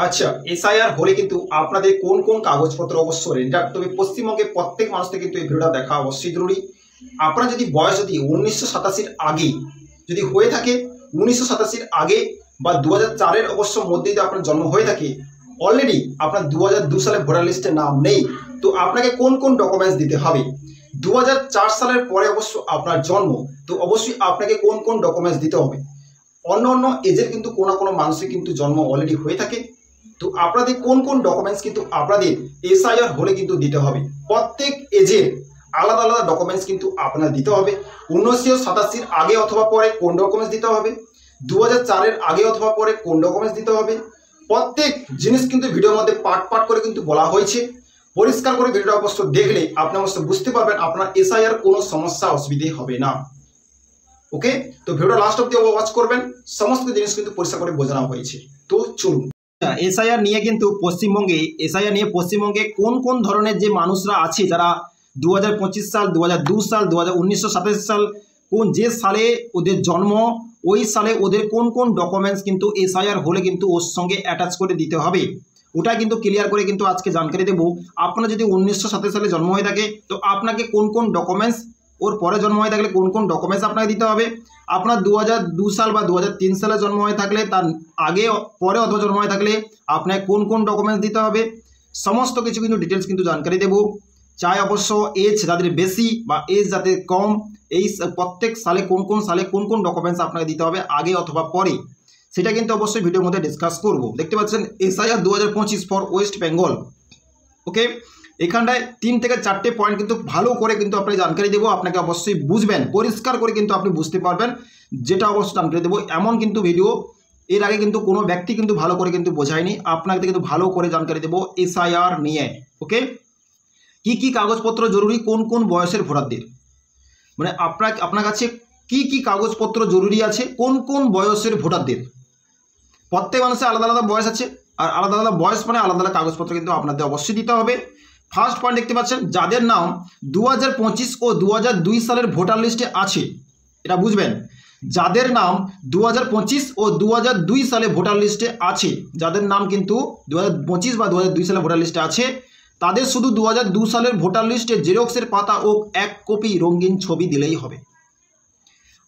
আচ্ছা, এসআইআর হলে কিন্তু আপনাদের কোন কোন কাগজপত্র অবশ্য রেডি রাখতে হবে। পশ্চিমবঙ্গে প্রত্যেক মানুষকে কিন্তু এই ভিডিওটা দেখা অবশ্যই জরুরি। আপনার যদি বয়স যদি 1987 আগে যদি হয়ে থাকে, 1987 আগে বা 2004 অবশ্য মধ্যে যদি আপনার জন্ম হয়ে থাকে, অলরেডি আপনার 2002 সালে ভোটার লিস্টে নাম নেই, তো আপনাকে কোন কোন ডকুমেন্টস দিতে হবে। 2004 সালের পরে অবশ্য আপনার জন্ম, তো অবশ্যই আপনাকে কোন কোন ডকুমেন্টস দিতে হবে। অন্য অন্য এজের কিন্তু কোনো মানুষের কিন্তু জন্ম অলরেডি হয়ে থাকে, তো আপনাদের কোন কোন ডকুমেন্টস কিন্তু আপনাদের এসআইআর হলে কিন্তু দিতে হবে। প্রত্যেক এজের আলাদা আলাদা ডকুমেন্টস কিন্তু আপনার দিতে হবে। 1987 আগে অথবা পরে কোন ডকুমেন্টস দিতে হবে, 2004 আগে অথবা পরে কোন ডকুমেন্টস দিতে হবে। প্রত্যেক জিনিস কিন্তু ভিডিওর মধ্যে পার্ট করে কিন্তু বলা হয়েছে। পরিষ্কার করে ভিডিওটা অবশ্য দেখলে আপনি অবশ্য বুঝতে পারবেন আপনার এসআইআর কোনো সমস্যা অসুবিধে হবে না। ওকে, তো ভিডিওটা লাস্ট অব্দি ওয়াচ করবেন, সমস্ত জিনিস কিন্তু পরিষ্কার করে বোঝানো হয়েছে। তো চলুন, এসআইআর নিয়ে কিন্তু পশ্চিমবঙ্গে কোন কোন ধরনের যে মানুষরা আছে যারা 2025 সাল, 2002 সাল, 1987 সাল, কোন যে সালে ওদের জন্ম, ওই সালে ওদের কোন কোন ডকুমেন্টস কিন্তু এসআইআর হলে কিন্তু ওর সঙ্গে অ্যাটাচ করে দিতে হবে, ওটা কিন্তু ক্লিয়ার করে কিন্তু আজকে জানকারি দেবো। আপনার যদি 1987 সালে জন্ম হয়ে থাকে তো আপনাকে কোন কোন ডকুমেন্টস, ওর পরে জন্ম হয়ে থাকলে কোন কোন ডকুমেন্টস আপনাকে দিতে হবে। আপনার 2002 সাল বা 2003 সালে জন্ম হয়ে থাকলে তার আগে পরে অথবা জন্ম হয়ে থাকলে আপনাকে কোন কোন ডকুমেন্টস দিতে হবে, সমস্ত কিছু কিন্তু ডিটেলস কিন্তু জানকারি দেবো। চাই অবশ্য এজ যাদের বেশি বা এজ যাদের কম, এই প্রত্যেক সালে কোন কোন ডকুমেন্টস আপনাকে দিতে হবে আগে অথবা পরে, সেটা কিন্তু অবশ্যই ভিডিওর মধ্যে ডিসকাস করব। দেখতে পাচ্ছেন এসআইআর 2025 ফর ওয়েস্ট বেঙ্গল। ওকে, এখানটায় 3 থেকে 4টে পয়েন্ট কিন্তু ভালো করে কিন্তু আপনাকে জানকারি দেবো, আপনাকে অবশ্যই বুঝবেন, পরিষ্কার করে কিন্তু আপনি বুঝতে পারবেন, যেটা অবশ্যই জানকারি দেবো। এমন কিন্তু ভিডিও এর আগে কিন্তু কোনো ব্যক্তি কিন্তু ভালো করে কিন্তু বোঝায়নি, আপনাকে কিন্তু ভালো করে জানকারি দেবো এসআইআর নিয়ে। ওকে, কি কাগজপত্র জরুরি কোন কোন বয়সের ভোটারদের, মানে আপনার কাছে কি কাগজপত্র জরুরি আছে কোন কোন বয়সের ভোটারদের। প্রত্যেক মানুষের আলাদা আলাদা বয়স আছে, আর আলাদা আলাদা বয়স মানে আলাদা আলাদা কাগজপত্র কিন্তু আপনাদের অবশ্যই দিতে হবে। ফার্স্ট পয়েন্ট দেখতে পাচ্ছেন, যাদের নাম 2025 ও 2002 সালের ভোটার লিস্টে আছে, এটা বুঝবেন, যাদের নাম 2025 ও 2002 সালে ভোটার লিস্টে আছে, যাদের নাম কিন্তু 2025 বা 2002 সালে ভোটার লিস্টে আছে, তাদের শুধু 2002 সালের ভোটার লিস্টে জেরক্সের পাতা ও 1 কপি রঙিন ছবি দিলেই হবে।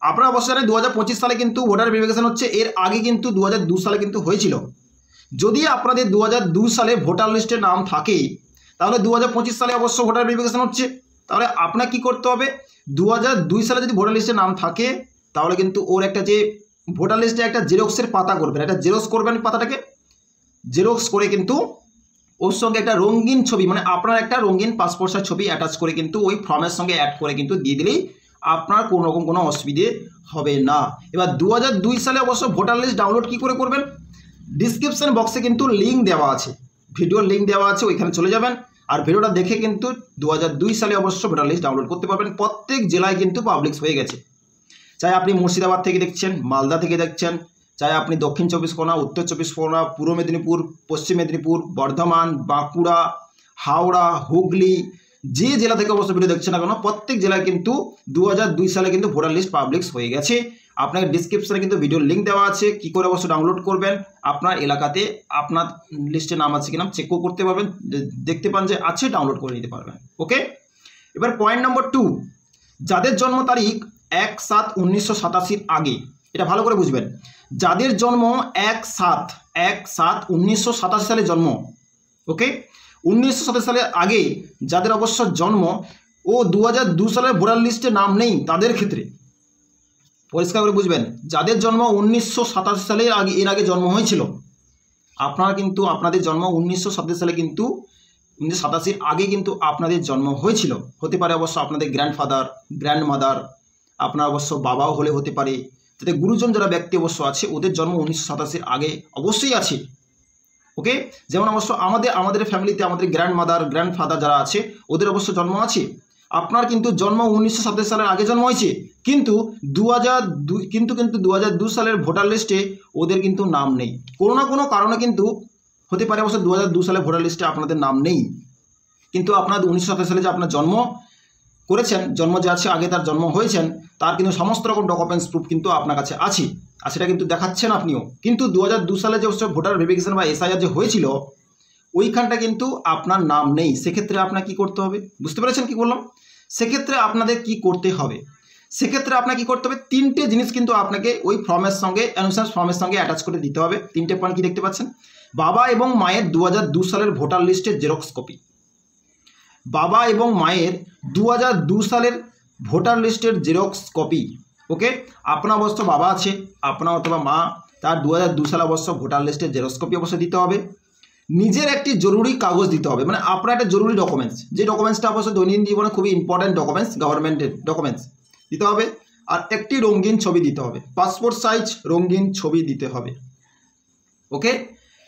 আপনারা অবশ্যই জানেন 2025 সালে কিন্তু ভোটার ভেরিফিকেশন হচ্ছে, এর আগে কিন্তু 2002 সালে কিন্তু হয়েছিল। যদি আপনাদের 2002 সালে ভোটার লিস্টে নাম থাকে তাহলে 2025 সালে অবশ্য ভোটার ভেরিফিকেশন হচ্ছে, তাহলে আপনাকে কি করতে হবে, 2002 সালে যদি ভোটার লিস্টে নাম থাকে তাহলে কিন্তু ওর একটা যে ভোটার লিস্টে একটা জেরক্সের পাতা করবেন, একটা জেরক্স করবেন, পাতাটাকে জেরক্স করে কিন্তু ওর সঙ্গে একটা রঙিন ছবি, মানে আপনার একটা রঙিন পাসপোর্ট সাইজ ছবি অ্যাটাচ করে কিন্তু ওই ফর্মের সঙ্গে অ্যাড করে কিন্তু দিয়ে দিলেই আপনার কোনো রকম কোনো অসুবিধে হবে না। এবার 2002 সালে অবশ্য ভোটার লিস্ট ডাউনলোড কি করে করবেন, ডিসক্রিপশন বক্সে কিন্তু লিঙ্ক দেওয়া আছে, ভিডিওর লিঙ্ক দেওয়া আছে, ওইখানে চলে যাবেন আর ভিডিওটা দেখে কিন্তু 2002 সালে অবশ্য ভোটার লিস্ট ডাউনলোড করতে পারবেন। প্রত্যেক জেলায় কিন্তু পাবলিশ হয়ে গেছে, চাই আপনি মুর্শিদাবাদ থেকে দেখছেন, মালদা থেকে দেখছেন, চাই আপনি দক্ষিণ 24 পরগনা, উত্তর 24 পরগনা, পূর্ব মেদিনীপুর, পশ্চিম মেদিনীপুর, বর্ধমান, বাঁকুড়া, হাওড়া, হুগলি, যে জেলা থেকে অবশ্য ভিডিও দেখছেন না কেন, প্রত্যেক জেলায় কিন্তু 2002 সালে কিন্তু ভোটার লিস্ট পাবলিশ হয়ে গেছে। আপনাকে ডিসক্রিপশনে কিন্তু ভিডিওর লিঙ্ক দেওয়া আছে, কি করে অবশ্য ডাউনলোড করবেন, আপনার এলাকাতে আপনার লিস্টে নাম আছে কিনা চেকও করতে পারবেন, দেখতে পান যে আছে ডাউনলোড করে নিতে পারবেন। ওকে, এবার পয়েন্ট নম্বর 2, যাদের জন্ম তারিখ 1/7/1987 আগে, এটা ভালো করে বুঝবেন, যাদের জন্ম 1/7/1987 সালে জন্ম, ওকে, 1987 সালের আগে যাদের অবশ্য জন্ম ও 2002 সালের ভোটার লিস্টে নাম নেই, তাদের ক্ষেত্রে পরিষ্কার করে বুঝবেন, যাদের জন্ম 1987 সালের আগে, এর আগে জন্ম হয়েছিল, আপনারা কিন্তু আপনাদের জন্ম 1987 সালে কিন্তু 1987 আগে কিন্তু আপনাদের জন্ম হয়েছিল, হতে পারে অবশ্য আপনাদের গ্র্যান্ডফাদার, গ্র্যান্ডমাদার, আপনার অবশ্য বাবাও হলে হতে পারে, যাতে গুরুজন যারা ব্যক্তি অবশ্য আছে ওদের জন্ম 1987 আগে অবশ্যই আছে। ওকে, যেমন অবশ্য আমাদের ফ্যামিলিতে আমাদের গ্র্যান্ডমাদার, গ্র্যান্ডফাদার যারা আছে ওদের অবশ্য জন্ম আছে। আপনার কিন্তু জন্ম 1987 সালের আগে জন্ম হয়েছে, কিন্তু 2002 সালের ভোটার লিস্টে ওদের কিন্তু নাম নেই, কোনো না কোনো কারণে কিন্তু হতে পারে অবশ্য 2002 সালে ভোটার লিস্টে আপনাদের নাম নেই, কিন্তু আপনার 1987 সালে যে আপনার জন্ম করেছেন, জন্ম যে আছে আগে তার জন্ম হয়েছেন, তার কিন্তু সমস্ত রকম ডকুমেন্টস প্রুফ কিন্তু আপনার কাছে আছে। আর সেটা কিন্তু দেখাচ্ছেন আপনিও। কিন্তু 2002 সালে যে ভোটার ভেরিফিকেশন বা এসআইআর যে হয়েছিল ওইখানটা কিন্তু আপনার নাম নেই। সেক্ষেত্রে আপনার কি করতে হবে, বুঝতে পেরেছেন কি বললাম? সেক্ষেত্রে আপনাদের কি করতে হবে, সেক্ষেত্রে আপনাকে কি করতে হবে, তিনটে জিনিস কিন্তু আপনাকে ওই ফর্মের সঙ্গে অ্যানুয়েন্স ফর্মের সঙ্গে অ্যাটাচ করে দিতে হবে। তিনটে পয়েন্ট কি দেখতে পাচ্ছেন? বাবা এবং মায়ের 2002 সালের ভোটার লিস্টের জেরক্স কপি, বাবা এবং মায়ের 2002 সালের ভোটার লিস্টের জেরক্স কপি। ওকে, আপনার অবশ্য বাবা আছে, আপনার অথবা মা, তার 2002 সালে অবশ্য ভোটার লিস্টের জেরক্স কপি অবশ্যই দিতে হবে। নিজের একটি জরুরি কাগজ দিতে হবে, মানে আপনার একটা জরুরি ডকুমেন্টস, যে ডকুমেন্টসটা অবশ্য দৈনন্দিন জীবনে খুবই ইম্পর্ট্যান্ট ডকুমেন্টস, গভর্নমেন্টের ডকুমেন্টস দিতে হবে। আর একটি রঙিন ছবি দিতে হবে, পাসপোর্ট সাইজ রঙিন ছবি দিতে হবে। ওকে,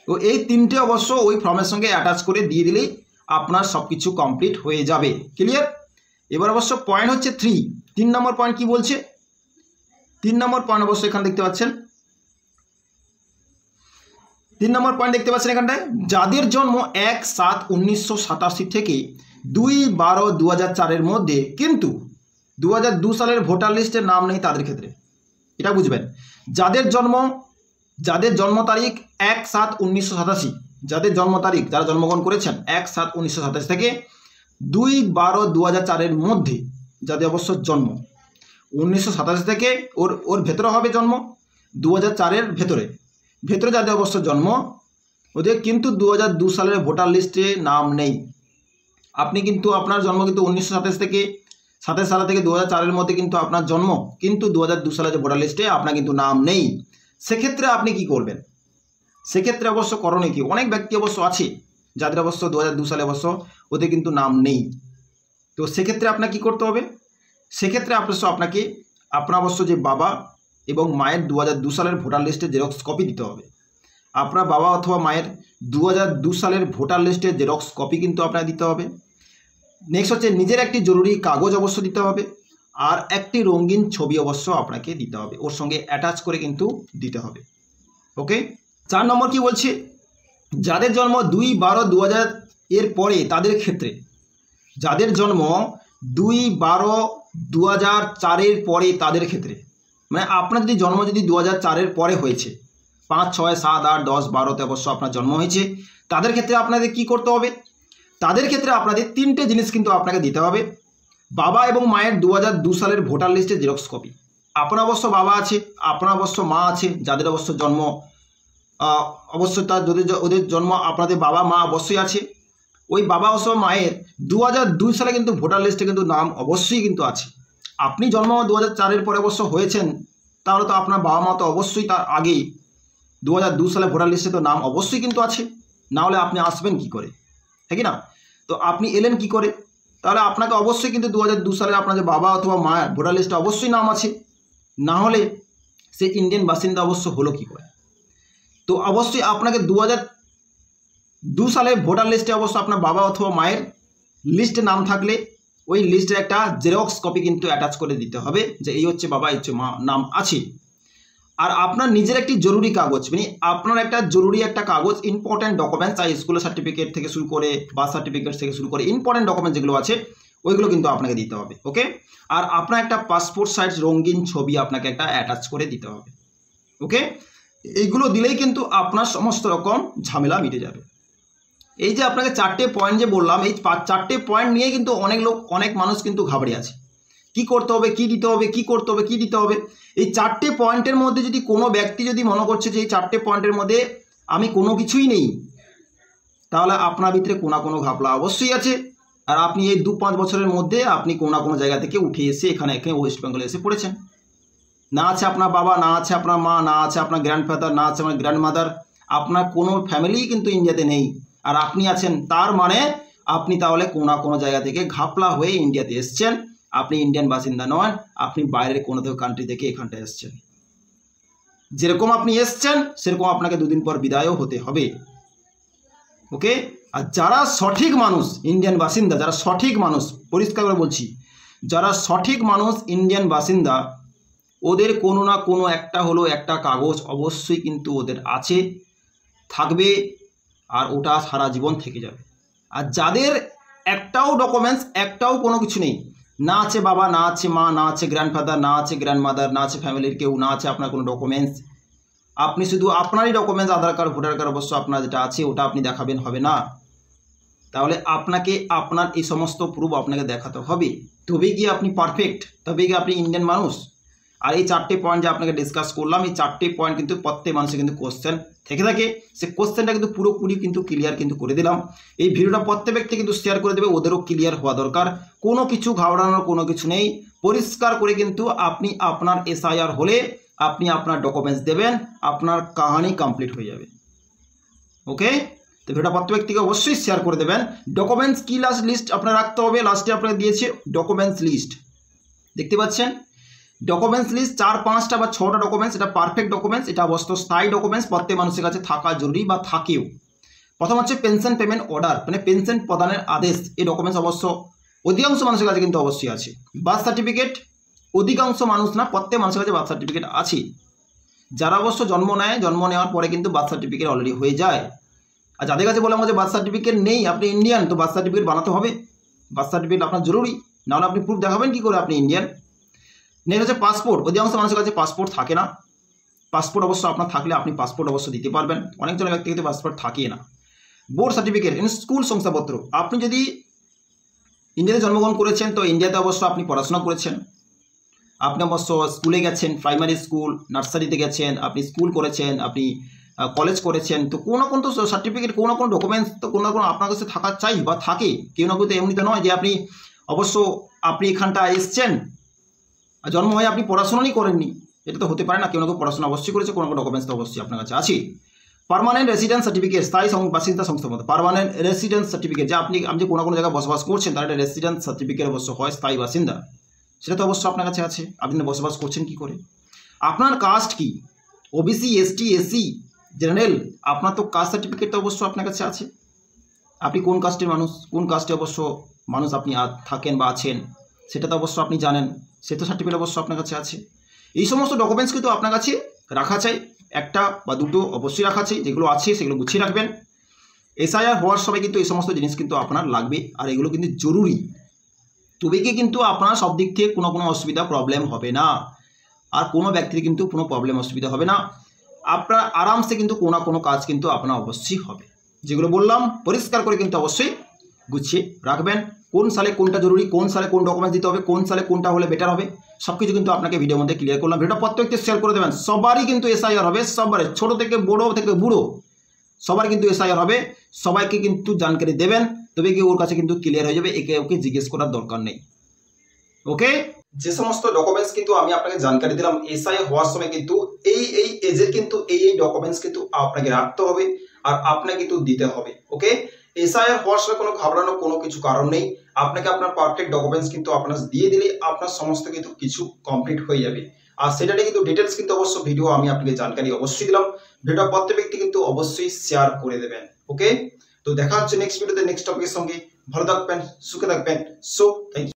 তো এই তিনটে অবশ্য ওই ফর্মের সঙ্গে অ্যাটাচ করে দিয়ে দিলেই আপনার সব কিছু কমপ্লিট হয়ে যাবে। ক্লিয়ার? এবার অবশ্য পয়েন্ট হচ্ছে 3 নম্বর পয়েন্ট কি বলছে? 3 নম্বর পয়েন্ট অবশ্যই এখানে দেখতে পাচ্ছেন, 3 নম্বর পয়েন্ট দেখতে পাচ্ছেন এখানটায়, যাদের জন্ম 1/7/1987 থেকে 2/12/2004 মধ্যে কিন্তু 2002 সালের ভোটার লিস্টের নাম নেই তাদের ক্ষেত্রে। এটা বুঝবেন, যাদের জন্ম তারিখ 1/7/1987, যাদের জন্ম তারিখ, যারা জন্মগ্রহণ করেছেন 1/7/1987 থেকে 2/12/2004 মধ্যে, যাদের অবশ্য জন্ম 1987 থেকে ওর ভেতরে হবে জন্ম, 2004 ভেতরে যাদের অবশ্য জন্ম, ওদের কিন্তু 2002 সালের ভোটার লিস্টে নাম নেই। আপনি কিন্তু আপনার জন্ম কিন্তু 1927 থেকে 27 সাল থেকে 2004 মধ্যে কিন্তু আপনার জন্ম, কিন্তু 2002 সালের যে ভোটার লিস্টে আপনার কিন্তু নাম নেই। সেক্ষেত্রে আপনি কি করবেন? সেক্ষেত্রে অবশ্য করণীয় কি? অনেক ব্যক্তি অবশ্য আছে যাদের অবশ্য 2002 সালে অবশ্য ওদের কিন্তু নাম নেই। তো সেক্ষেত্রে আপনাকে কি করতে হবে? সেক্ষেত্রে আপনাকে আপনার অবশ্য যে বাবা এবং মায়ের 2002 সালের ভোটার লিস্টের জেরক্স কপি দিতে হবে। আপনার বাবা অথবা মায়ের 2002 সালের ভোটার লিস্টের জেরক্স কপি কিন্তু আপনার দিতে হবে। নেক্সট হচ্ছে নিজের একটি জরুরি কাগজ অবশ্য দিতে হবে, আর একটি রঙিন ছবি অবশ্য আপনাকে দিতে হবে, ওর সঙ্গে অ্যাটাচ করে কিন্তু দিতে হবে। ওকে, 4 নম্বর কি বলছে? যাদের জন্ম 2/12/2000 এর পরে তাদের ক্ষেত্রে, যাদের জন্ম 2/12/2004 এর পরে তাদের ক্ষেত্রে, মানে আপনার যদি জন্ম যদি 2004 এর পরে হয়েছে, 5, 6, 7, 8, 10, 12তে অবশ্য আপনার জন্ম হয়েছে, তাদের ক্ষেত্রে আপনাদের কি করতে হবে? তাদের ক্ষেত্রে আপনাদের তিনটে জিনিস কিন্তু আপনাকে দিতে হবে। বাবা এবং মায়ের 2002 সালের ভোটার লিস্টের জেরক্স কপি। আপনার অবশ্য বাবা আছে, আপনার অবশ্য মা আছে, যাদের অবশ্য জন্ম অবশ্যই তার যদি ওদের জন্ম আপনাদের বাবা মা অবশ্যই আছে, ওই বাবা অবশ্য মায়ের 2002 সালে কিন্তু ভোটার লিস্টে কিন্তু নাম অবশ্যই কিন্তু আছে। আপনি জন্ম 2004 পরে অবশ্য হয়েছেন, তাহলে তো আপনার বাবা মা তো অবশ্যই তার আগেই 2002 সালে ভোটার লিস্টে তো নাম অবশ্যই কিন্তু আছে, না হলে আপনি আসবেন কি করে, ঠিক না? তো আপনি এলেন কি করে? তাহলে আপনাকে অবশ্যই কিন্তু 2002 সালে আপনার যে বাবা অথবা মায়ের ভোটার লিস্টে অবশ্যই নাম আছে, না হলে সে ইন্ডিয়ান বাসিন্দা অবশ্য হলো কি করে? তো অবশ্যই আপনাকে 2002 সালের ভোটার লিস্টে অবশ্য আপনার বাবা অথবা মায়ের লিস্টে নাম থাকলে ওই লিস্টের একটা জেরক্স কপি কিন্তু অ্যাটাচ করে দিতে হবে, যে এই হচ্ছে বাবা, এই হচ্ছে মা, নাম আছে। আর আপনার নিজের একটি জরুরি কাগজ, মানে আপনার একটা জরুরি একটা কাগজ, ইম্পর্ট্যান্ট ডকুমেন্টস, আর স্কুলের সার্টিফিকেট থেকে শুরু করে বার্থ সার্টিফিকেট থেকে শুরু করে ইম্পর্ট্যান্ট ডকুমেন্ট যেগুলো আছে ওইগুলো কিন্তু আপনাকে দিতে হবে। ওকে, আর আপনার একটা পাসপোর্ট সাইজ রঙিন ছবি আপনাকে একটা অ্যাটাচ করে দিতে হবে। ওকে, এইগুলো দিলেই কিন্তু আপনার সমস্ত রকম ঝামেলা মিটে যাবে। এই যে আপনাকে 4টে পয়েন্ট যে বললাম, এই 4টে পয়েন্ট নিয়ে কিন্তু অনেক মানুষ কিন্তু ঘাবড়ে আছে, কি করতে হবে, কি দিতে হবে, কি করতে হবে, কি দিতে হবে। এই 4টে পয়েন্টের মধ্যে যদি কোনো ব্যক্তি যদি মনে করছে যে এই 4টে পয়েন্টের মধ্যে আমি কোনো কিছুই নেই, তাহলে আপনার ভিতরে কোনো ঘাপলা অবশ্যই আছে। আর আপনি এই 2-5 বছরের মধ্যে আপনি কোনো জায়গা থেকে উঠে এসে এখানে ওয়েস্ট বেঙ্গলে এসে পড়েছেন। না আছে আপনার বাবা, না আছে আপনার মা, না আছে আপনার গ্র্যান্ডফাদার, না আছে আপনার গ্র্যান্ডমাদার, আপনার কোনো ফ্যামিলি কিন্তু ইন্ডিয়াতে নেই, আর আপনি আছেন। তার মানে আপনি তাহলে কোনো জায়গা থেকে ঘাপলা হয়ে ইন্ডিয়াতে এসছেন, আপনি ইন্ডিয়ান বাসিন্দা নন, আপনি বাইরের কোনো কান্ট্রি থেকে এখানটায় এসছেন। যেরকম আপনি এসছেন সেরকম আপনাকে 2 দিন পর বিদায়ও হতে হবে। ওকে, আর যারা সঠিক মানুষ ইন্ডিয়ান বাসিন্দা, যারা সঠিক মানুষ, পরিষ্কার করে বলছি, যারা সঠিক মানুষ ইন্ডিয়ান বাসিন্দা, ওদের কোনো না কোনো একটা হলো একটা কাগজ অবশ্যই কিন্তু ওদের আছে, থাকবে, আর ওটা সারা জীবন থেকে যাবে। আর যাদের একটাও ডকুমেন্টস, একটাও কোনো কিছু নেই, না আছে বাবা, না আছে মা, না আছে গ্র্যান্ডফাদার, না আছে গ্র্যান্ডমাদার, না আছে ফ্যামিলির কেউ, না আছে আপনার কোনো ডকুমেন্টস, আপনি শুধু আপনারই ডকুমেন্টস আধার কার্ড ভোটার কার্ড অবশ্য আপনার যেটা আছে ওটা আপনি দেখাবেন, হবে না। তাহলে আপনাকে আপনার এই সমস্ত প্রুফ আপনাকে দেখাতে হবে, তবেই গিয়ে আপনি পারফেক্ট, তবেই গিয়ে আপনি ইন্ডিয়ান মানুষ। আর এই 4টে পয়েন্ট যে আপনাকে ডিসকাস করলাম, এই 4টে পয়েন্ট কিন্তু প্রত্যেক মানুষের কিন্তু কোশ্চেন থেকে থাকে, সে কোশ্চেনটা কিন্তু পুরোপুরি কিন্তু ক্লিয়ার কিন্তু করে দিলাম। এই ভিডিওটা প্রত্যেক ব্যক্তি কিন্তু শেয়ার করে দেবে, ওদেরও ক্লিয়ার হওয়া দরকার, কোনো কিছু ঘাবড়ানোর কোনো কিছু নেই। পরিষ্কার করে কিন্তু আপনি আপনার SIR হলে আপনি আপনার ডকুমেন্টস দেবেন, আপনার কাহানি কমপ্লিট হয়ে যাবে। ওকে, তো ভিডিওটা প্রত্যেক ব্যক্তিকে অবশ্যই শেয়ার করে দেবেন। ডকুমেন্টস কি লিস্ট আপনার রাখতে হবে, লাস্টে আপনাকে দিয়েছে ডকুমেন্টস লিস্ট, দেখতে পাচ্ছেন ডকুমেন্টস লিস্ট 4-5টা বা 6টা ডকুমেন্টস, এটা পারফেক্ট ডকুমেন্টস, এটা অবশ্য স্থায়ী ডকুমেন্টস, প্রত্যেক মানুষের কাছে থাকা জরুরি বা থাকেও। প্রথম হচ্ছে পেনশন পেমেন্ট অর্ডার, মানে পেনশন প্রদানের আদেশ, এই ডকুমেন্টস অবশ্য অধিকাংশ মানুষের কাছে কিন্তু অবশ্যই আছে। বার্থ সার্টিফিকেট, অধিকাংশ মানুষ না, প্রত্যেক মানুষের কাছে বার্থ সার্টিফিকেট আছে। যারা অবশ্য জন্ম নেয়, জন্ম নেওয়ার পরে কিন্তু বার্থ সার্টিফিকেট অলরেডি হয়ে যায়। আর যাদের কাছে বললাম যে বার্থ সার্টিফিকেট নেই, আপনি ইন্ডিয়ান, তো বার্থ সার্টিফিকেট বানাতে হবে, বার্থ সার্টিফিকেট আপনার জরুরি, নাহলে আপনি প্রুফ দেখাবেন কী করে আপনি ইন্ডিয়ান। নেক্সট হচ্ছে পাসপোর্ট, অধিকাংশ মানুষের কাছে পাসপোর্ট থাকে না, পাসপোর্ট অবশ্য আপনার থাকলে আপনি পাসপোর্ট অবশ্য দিতে পারবেন, অনেকজনের ব্যক্তিগত পাসপোর্ট থাকে না। বোর্ড সার্টিফিকেট, স্কুল শংসাপত্র, আপনি যদি ইন্ডিয়াতে জন্মগ্রহণ করেছেন তো ইন্ডিয়াতে অবশ্য আপনি পড়াশোনা করেছেন, আপনি অবশ্য স্কুলে গেছেন, প্রাইমারি স্কুল, নার্সারিতে গেছেন, আপনি স্কুল করেছেন, আপনি কলেজ করেছেন, তো কোনো না কোনো তো সার্টিফিকেট, কোনো না কোনো ডকুমেন্টস তো কোনো না কোনো আপনার কাছে থাকা চাই বা থাকে, কেউ না কেউ তো এমনিতে নয় যে আপনি অবশ্য আপনি এখানটা এসছেন জন্ম হয়ে আপনি পড়াশোনাই করেননি, এটা তো হতে পারে না, কেউ না কেউ পড়াশোনা অবশ্যই করেছে, কোনো ডকুমেন্টস তো অবশ্যই আপনার কাছে আছে। পার্মানেন্ট রেসিডেন্স সার্টিফিকেট, স্থায়ী বাসিন্দা সংস্থাপত্র, পার্মানেন্ট রেসিডেন্স সার্টিফিকেট, যে আপনি কোনো কোনো জায়গায় বসবাস করছেন তার একটা রেসিডেন্স সার্টিফিকেট অবশ্য হয়, স্থায়ী বাসিন্দা, সেটা তো অবশ্যই আপনার কাছে আছে, আপনি বসবাস করছেন কি করে। আপনার কাস্ট কি, OBC, ST, SC, জেনারেল, আপনার তো কাস্ট সার্টিফিকেট তো অবশ্যই আপনার কাছে আছে, আপনি কোন কাস্টের মানুষ, কোন কাস্টে অবশ্য মানুষ আপনি থাকেন বা আছেন সেটা তো অবশ্য আপনি জানেন, সে তো সার্টিফিকেট অবশ্য আপনার কাছে আছে। এই সমস্ত ডকুমেন্টস কিন্তু আপনার কাছে রাখা চাই, একটা বা দুটো অবশ্যই রাখা চাই, যেগুলো আছে সেগুলো গুছিয়ে রাখবেন। SIR হওয়ার সময় কিন্তু এই সমস্ত জিনিস কিন্তু আপনার লাগবে, আর এগুলো কিন্তু জরুরি, তবে গিয়ে কিন্তু আপনার সব দিক থেকে কোনো অসুবিধা প্রবলেম হবে না, আর কোনো ব্যক্তির কিন্তু কোনো প্রবলেম অসুবিধা হবে না, আপনার আরামসে কিন্তু কোনো কাজ কিন্তু আপনার অবশ্যই হবে। যেগুলো বললাম পরিষ্কার করে কিন্তু অবশ্যই গুছিয়ে রাখবেন, কোন সালে কোনটা জরুরি, কোন সালে কোন ডকুমেন্টস দিতে হবে, কোন সালে কোনটা হলে বেটার হবে, সব কিছু কিন্তু আপনাকে ভিডিওর মধ্যে ক্লিয়ার করলাম। ভিডিওটা প্রত্যেককে শেয়ার করে দেবেন, সবারই কিন্তু SIR হবে, সবারই, ছোট থেকে বড় থেকে বুড়ো সবার কিন্তু SIR হবে, সবাইকে কিন্তু জানকারি দেবেন, তবে কি ওর কাছে কিন্তু ক্লিয়ার হয়ে যাবে, একে ওকে জিজ্ঞেস করার দরকার নেই। ওকে, যে সমস্ত ডকুমেন্টস কিন্তু আমি আপনাকে জানকারি দিলাম, SIR হওয়ার সময় কিন্তু এই এজের কিন্তু এই ডকুমেন্টস কিন্তু আপনাকে রাখতে হবে আর আপনাকে কিন্তু দিতে হবে। ওকে, SIR হওয়ার সময় কোনো ঘাবড়ানোর কোনো কিছু কারণ নেই, আপনাকে আপনার পারফেক্ট ডকুমেন্টস কিন্তু আপনার দিয়ে দিলে আপনার সমস্ত কিন্তু কিছু কমপ্লিট হয়ে যাবে। আর সেটা নিয়ে কিন্তু ডিটেলস কিন্তু অবশ্য ভিডিও আমি আপনাকে জানকারি অবশ্যই দিলাম, ভিডিও প্রত্যেক ব্যক্তি কিন্তু অবশ্যই শেয়ার করে দেবেন। ওকে, তো দেখা হচ্ছে নেক্সট ভিডিওতে নেক্সট টপিকের সঙ্গে, ভালো থাকবেন, সুখে থাকবেন, সো থ্যাংক ইউ।